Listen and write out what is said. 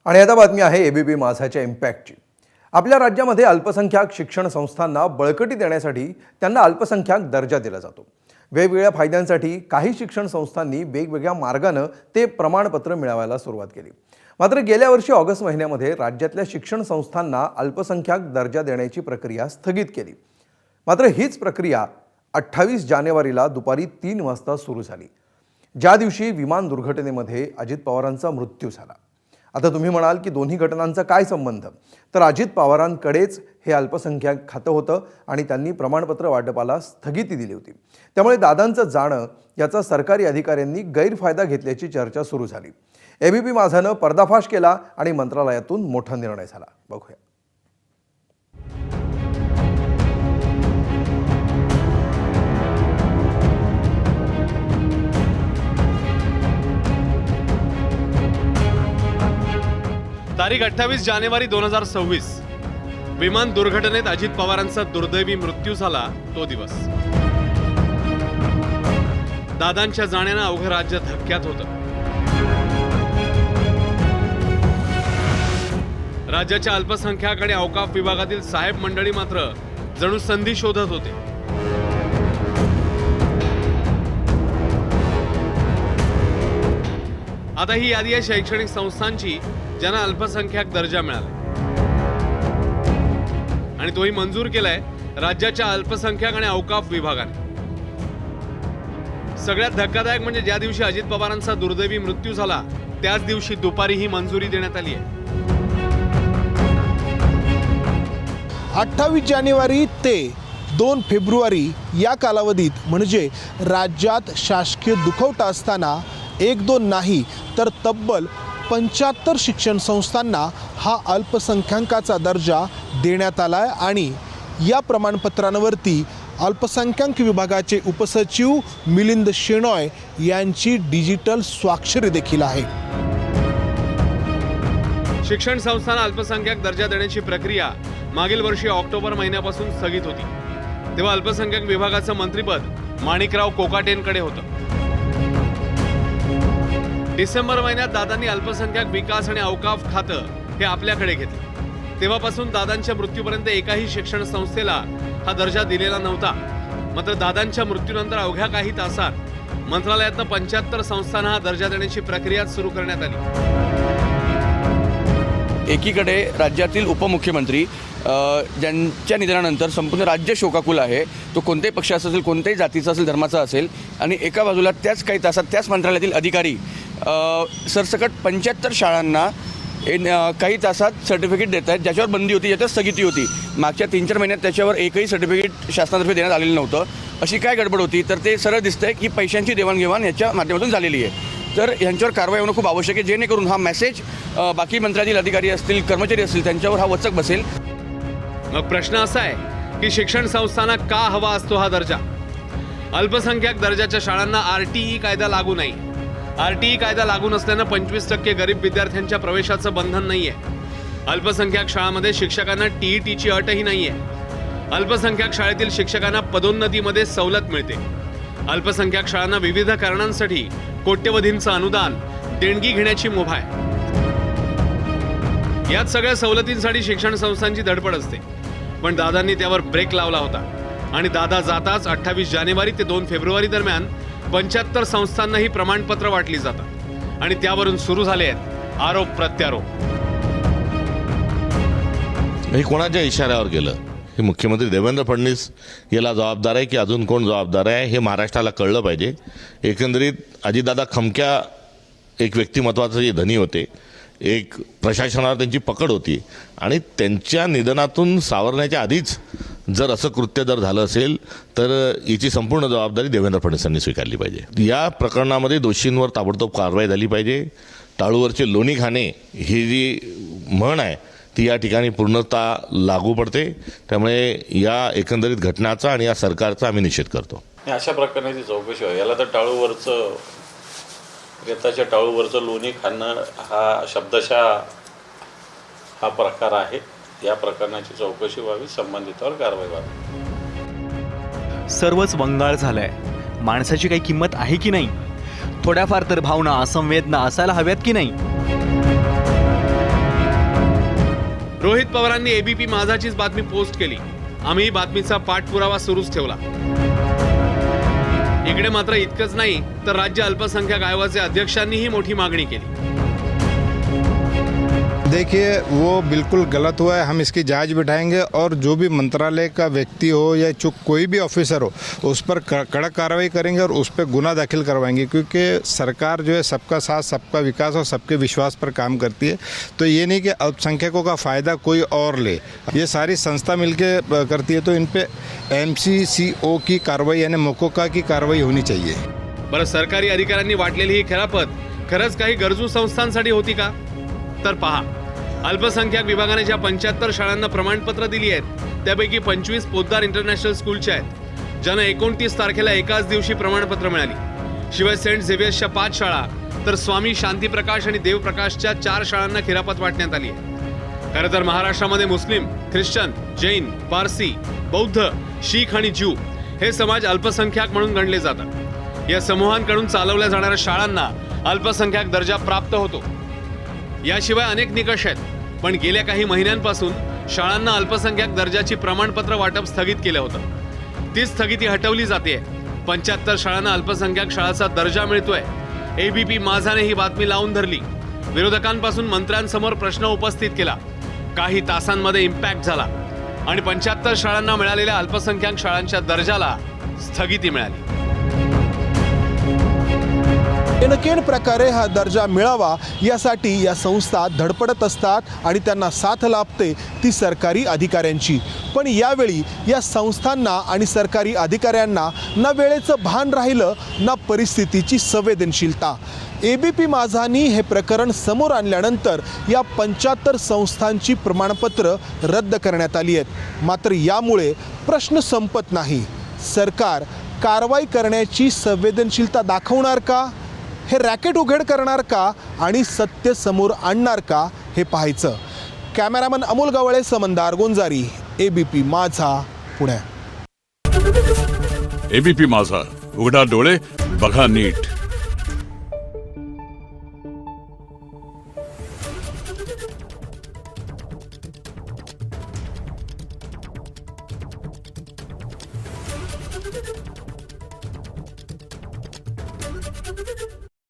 आणि आता बातमी आहे एबीपी माझाच्या इम्पॅक्टची। आपल्या राज्यामध्ये अल्पसंख्याक शिक्षण संस्थांना बळकटी देण्यासाठी त्यांना अल्पसंख्याक दर्जा दिला जातो। वेगवेगळ्या फायद्यांसाठी काही शिक्षण संस्थांनी वेगवेगळ्या मार्गाने ते प्रमाणपत्र मिळवायला सुरुवात केली। मात्र गेल्या वर्षी ऑगस्ट महिन्यामध्ये राज्यातल्या शिक्षण संस्थांना अल्पसंख्याक दर्जा देण्याची प्रक्रिया स्थगित केली। मात्र हीच प्रक्रिया 28 जानेवारीला दुपारी 3 वाजता सुरू झाली, ज्या दिवशी विमान दुर्घटनेमध्ये अजित पवारांचा मृत्यू झाला। आता तुम्ही म्हणाल की दोन्ही घटनांचा काय संबंध? तर अजित पवारांकडेच हे अल्पसंख्याक खातं होतं आणि त्यांनी प्रमाणपत्र वाटपाला स्थगिती दिली होती। त्यामुळे दादांचं जाणं याचा सरकारी अधिकाऱ्यांनी गैरफायदा घेतल्याची चर्चा सुरू झाली। एबीपी माझानं पर्दाफाश केला आणि मंत्रालयातून मोठा निर्णय झाला। बघूया। तारीख 28 जानेवारी 2026 विमान दुर्घटनेत अजित पवारांचा दुर्दैवी मृत्यू झाला तो दिवस। दादांच्या जाण्यानं अवघं राज्य धक्क्यात होतं। राज्याच्या अल्पसंख्याक आणि औकाफ विभागातील साहेब मंडळी मात्र जणू संधी शोधत होते। आता ही यादी आहे शैक्षणिक संस्थांची ज्यांना अल्पसंख्याक दर्जा मिळाला आणि तोही मंजूर केलाय राज्याच्या अल्पसंख्याक आणि औकाफ विभागाने। सगळ्यात धक्कादायक म्हणजे ज्या दिवशी अजित पवारांचा दुर्दैवी मृत्यू झाला त्याच दिवशी दुपारी ही मंजुरी देण्यात आली आहे। 28 जानेवारी ते 2 फेब्रुवारी या कालावधीत म्हणजे राज्यात शासकीय दुखवटा असताना 1-2 नाही तर तब्बल 75 शिक्षण संस्थांना हा अल्पसंख्याकाचा दर्जा देण्यात आलाय आणि या प्रमाणपत्रांवरती अल्पसंख्याक विभागाचे उपसचिव मिलिंद शेणॉय यांची डिजिटल स्वाक्षरी देखील आहे। शिक्षण संस्थांना अल्पसंख्याक दर्जा देण्याची प्रक्रिया मागील वर्षी ऑक्टोबर महिन्यापासून स्थगित होती। तेव्हा अल्पसंख्याक विभागाचं मंत्रिपद माणिकराव कोकाटेंकडे होतं। डिसेंबर महिन्यात दादांनी अल्पसंख्याक विकास आणि औकाफ खातं हे आपल्याकडे घेतले। तेव्हापासून दादांच्या मृत्यूपर्यंत एकाही शिक्षण संस्थेला हा दर्जा दिलेला नव्हता। मात्र दादांच्या मृत्यूनंतर अवघ्या काही तासात मंत्रालयातनं 75 संस्थांना हा दर्जा देण्याची प्रक्रिया सुरू करण्यात आली। एकीकडे राज्यातील उपमुख्यमंत्री ज्यांच्या निधनानंतर संपूर्ण राज्य शोकाकुल आहे, तो कोणत्याही पक्षाचा असेल, कोणत्याही जातीचा असेल, धर्माचा असेल, आणि एका बाजूला त्याच काही तासात त्याच मंत्रालयातील अधिकारी सरसकट 75 शाळांना काही तासात सर्टिफिकेट देत आहेत, ज्याच्यावर बंदी होती, ज्याच्यावर स्थगिती होती। मागच्या 3-4 महिन्यात त्याच्यावर एकही सर्टिफिकेट शासनातर्फे देण्यात आलेलं नव्हतं। अशी काय गडबड होती? तर ते सरळ दिसतंय की पैशांची देवाणघेवाण याच्या माध्यमातून झालेली आहे। तर यांच्यावर कारवाई होणं खूप आवश्यक आहे, जेणेकरून हा मेसेज बाकी मंत्रालयातील अधिकारी असतील, कर्मचारी असतील, त्यांच्यावर हा वचक बसेल। मग प्रश्न असा आहे की शिक्षण संस्थांना का हवा असतो हा दर्जा? अल्पसंख्याक दर्जाच्या शाळांना आरटीई कायदा लागू नाही। आरटीई कायदा लागू नसल्यानं 25% गरीब विद्यार्थ्यांच्या प्रवेशाचं बंधन नाहीये। अल्पसंख्याक शाळांमध्ये शिक्षकांना टीईटीची अटही नाहीये। अल्पसंख्याक शाळेतील शिक्षकांना पदोन्नतीमध्ये सवलत मिळते। अल्पसंख्याक शाळांना विविध कारणांसाठी कोट्यवधींचं अनुदान, देणगी घेण्याची मुभा आहे। यात सगळ्या सवलतींसाठी शिक्षण संस्थांची धडपड असते, पण दादांनी त्यावर ब्रेक लावला होता आणि दादा जाताच 28 जानेवारी ते 2 फेब्रुवारी दरम्यान 75 संस्थांनाही प्रमाणपत्र वाटली जातात आणि त्यावरून सुरू झाले आहेत आरोप प्रत्यारोप। हे कोणाच्या इशाऱ्यावर गेलं? हे मुख्यमंत्री देवेंद्र फडणवीस याला जबाबदार आहे की अजून कोण जबाबदार आहे हे महाराष्ट्राला कळलं पाहिजे। एकंदरीत अजितदादा खमक्या एक व्यक्तिमत्वाचे धनी होते, एक प्रशासनावर त्यांची पकड होती आणि त्यांच्या निधनातून सावरण्याच्या आधीच जर असं कृत्य जर झालं असेल तर याची संपूर्ण जबाबदारी देवेंद्र फडणवीसांनी स्वीकारली पाहिजे। या प्रकरणामध्ये दोषींवर ताबडतोब कारवाई झाली पाहिजे। टाळूवरचे लोणी खाणे ही जी म्हण आहे ती या ठिकाणी पूर्णतः लागू पडते। त्यामुळे या एकंदरीत घटनाचा आणि या सरकारचा आम्ही निषेध करतो। अशा प्रकारची चौकशी आहे। याला तर टाळूवरचं रेताच्या टाळूवरचं लोणी खाणं हा शब्दशः हा प्रकार आहे। या प्रकरणाची चौकशी व्हावी, संबंधितावर कारवाई व्हावी। सर्वच वंगाळ झालंय। माणसाची काही किंमत आहे की नाही? थोड्याफार तर भावना, संवेदना असायला हव्यात की नाही? रोहित पवारांनी एबीपी माझाचीच बातमी पोस्ट केली. आम्ही बातमीचा पाठपुरावा सुरूच ठेवला. इकडे मात्र इतकंच नाही तर राज्य अल्पसंख्याक आयोगाचे अध्यक्षांनीही मोठी मागणी केली. देखिए वो बिल्कुल गलत हुआ है, हम इसकी जांच बिठाएंगे और जो भी मंत्रालय का व्यक्ति हो या जो कोई भी ऑफिसर हो उस पर कड़क कार्रवाई करेंगे और उस पर गुना दाखिल करवाएंगे, क्योंकि सरकार जो है सबका साथ सबका विकास और सबके विश्वास पर काम करती है. तो ये नहीं कि अल्पसंख्यकों का फ़ायदा कोई और ले. ये सारी संस्था मिलके करती है, तो इन पे MCCO की कार्रवाई यानी मोकोका की कार्रवाई होनी चाहिए. बरं, सरकारी अधिकाऱ्यांनी वाटलेली ही खेरापत खरंच काही गरजू संस्थांसाठी होती का? तर पहा, अल्पसंख्याक विभागाने ज्या 75 शाळांना प्रमाणपत्र दिली आहेत त्यापैकी 25 पोद्दार इंटरनॅशनल स्कूलच्या आहेत, ज्यांना 29 तारखेला एकाच दिवशी प्रमाणपत्र मिळाली. शिवाय सेंट झेवियर्सच्या 5 शाळा तर स्वामी शांतीप्रकाश आणि देवप्रकाशच्या 4 शाळांना खिरापत वाटण्यात आली आहे. खरं तर महाराष्ट्रामध्ये मुस्लिम, ख्रिश्चन, जैन, पारसी, बौद्ध, शीख आणि ज्यू हे समाज अल्पसंख्याक म्हणून गणले जातात. या समूहांकडून चालवल्या जाणाऱ्या शाळांना अल्पसंख्याक दर्जा प्राप्त होतो. याशिवाय अनेक निकष आहेत, पण गेल्या काही महिन्यांपासून शाळांना अल्पसंख्याक दर्जाची प्रमाणपत्र वाटप स्थगित केलं होतं. ती स्थगिती हटवली जाते. 75 शाळांना अल्पसंख्याक शाळाचा दर्जा मिळतोय. एबीपी माझाने ही बातमी लावून धरली. विरोधकांपासून मंत्र्यांसमोर प्रश्न उपस्थित केला. काही तासांमध्ये इम्पॅक्ट झाला आणि 75 शाळांना मिळालेल्या अल्पसंख्याक शाळांच्या दर्जाला स्थगिती मिळाली. केन प्रकारे हा दर्जा मिळावा यासाठी या संस्था धडपडत असतात आणि त्यांना साथ लाभते ती सरकारी अधिकाऱ्यांची. पण यावेळी या संस्थांना आणि सरकारी अधिकाऱ्यांना ना वेळेचं भान राहिलं ना परिस्थितीची संवेदनशीलता. एबीपी माझानी हे प्रकरण समोर आणल्यानंतर या 75 संस्थांची प्रमाणपत्र रद्द करण्यात आली आहेत. मात्र यामुळे प्रश्न संपत नाही. सरकार कारवाई करण्याची संवेदनशीलता दाखवणार का? हे रॅकेट उघड करणार का आणि सत्य समोर आणणार का हे पाहायचं. कॅमेरामन अमोल गवळे, समंदार गोंजारी, एबीपी माझा, पुणे. एबीपी माझा, उघडा डोळे बघा नीट.